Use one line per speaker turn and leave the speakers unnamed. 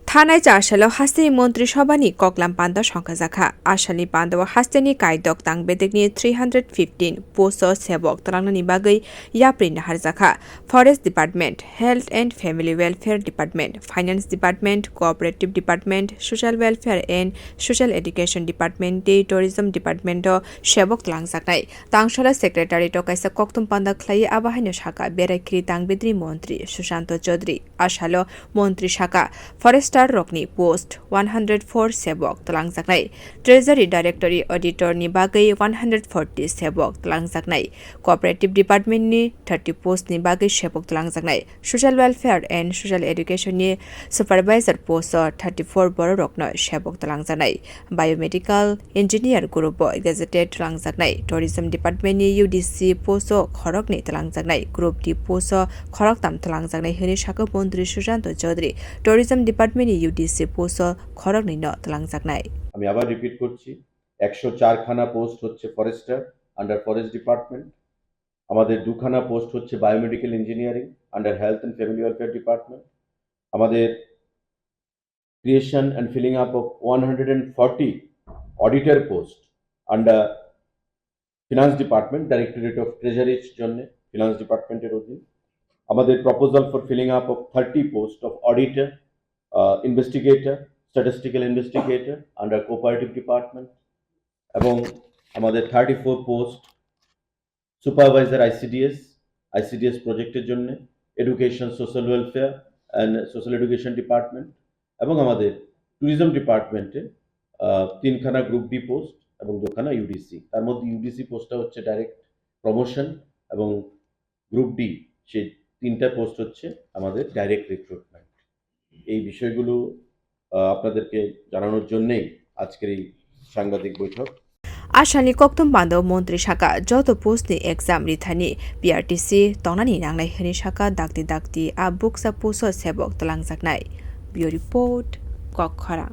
थानाय चारसालाव हास्टेनि मन्त्रि सभानि कक्लाम पान्दा संखाजाखा आसालनि पान्दाव हास्टेनि कायदक तांबेदेकनि 315 पोस्ट सेबक तलांनानि बागै याप्रिन हारजाखा forest department health and family welfare department finance department cooperative department social welfare and social education department tourism department सेबक तलांजाकनाय तांसला सेक्रेटारिएट काइसा कक्तुम पान्दा खलाई आबाहायनो शाखा बेरायखिरि तांबेद्रि मन्त्रि सुशान्त चौधरी आसालो मन्त्रि शाखा फरेस्ट रकनि पोस्ट 104 सेबक तलांजाकनाय ट्रेजरी डाइरेक्टरी अडिटरनि बागै 140 सेबक तलांजाकनाय कोअपरेटिभ डिपार्टमेन्टनि 30 पोस्टनि बागै सेबक तलांजाकनाय सोशल वेलफेयर एन्ड सोशल एडुकेशननि सुपारभाइजार पोस्ट 34 बर रकनो सेबक तलांजानाय बायोमेडिकल इन्जिनियर ग्रुप गेजेटेड तलांजाकनाय टुरिज्म डिपार्टमेन्टनि यूडीसी पोस्ट खरकनि तलांजाकनाय ग्रुप डी पोस्ट खरकताम तलांजाकनाय होनि शाखा मन्त्रि Sushanta Chaudhary tourism department UDC post खरकनि न तलांजाकनाय
আমি আবার রিপিট করছি 104 খানা পোস্ট হচ্ছে ফরেস্টার আন্ডার ফরেস্ট ডিপার্টমেন্ট আমাদের দুখানা পোস্ট হচ্ছে biomedical engineering under health and family welfare department আমাদের creation and filling up of 140 auditor post under finance department directorate of ট্রেজারির জন্য ফিনান্স ডিপার্টমেন্টের অধীন আমাদের proposal for filling up of 30 post of auditor investigator, statistical investigator under cooperative department এবং আমাদের 34 post supervisor ICDS প্রজেক্টের জন্য education social welfare and social education department এবং আমাদের ট্যুরিজম ডিপার্টমেন্টে তিনখানা গ্রুপ বি পোস্ট এবং দুখানা ইউডিসি তার মধ্যে ইউডিসি পোস্টটা হচ্ছে ডাইরেক্ট প্রমোশন এবং গ্রুপ ডি সেই তিনটা পোস্ট হচ্ছে আমাদের ডাইরেক্ট রিক্রুটমেন্ট এই বিষয়গুলো আপনাদেরকে জানানোর জন্যই আজকের এই সাংবাদিক বৈঠক
आसामनि कक्तुम बान्दो मन्त्रि शाखा जत पोस्टनि एग्जाम रिथानि पिआरटिसि तंनानि नांनाय होनि शाखा दागति आ बुकसा पोस्ट सेबक तलांजाकनाय बियो रिपोर्ट कखरा।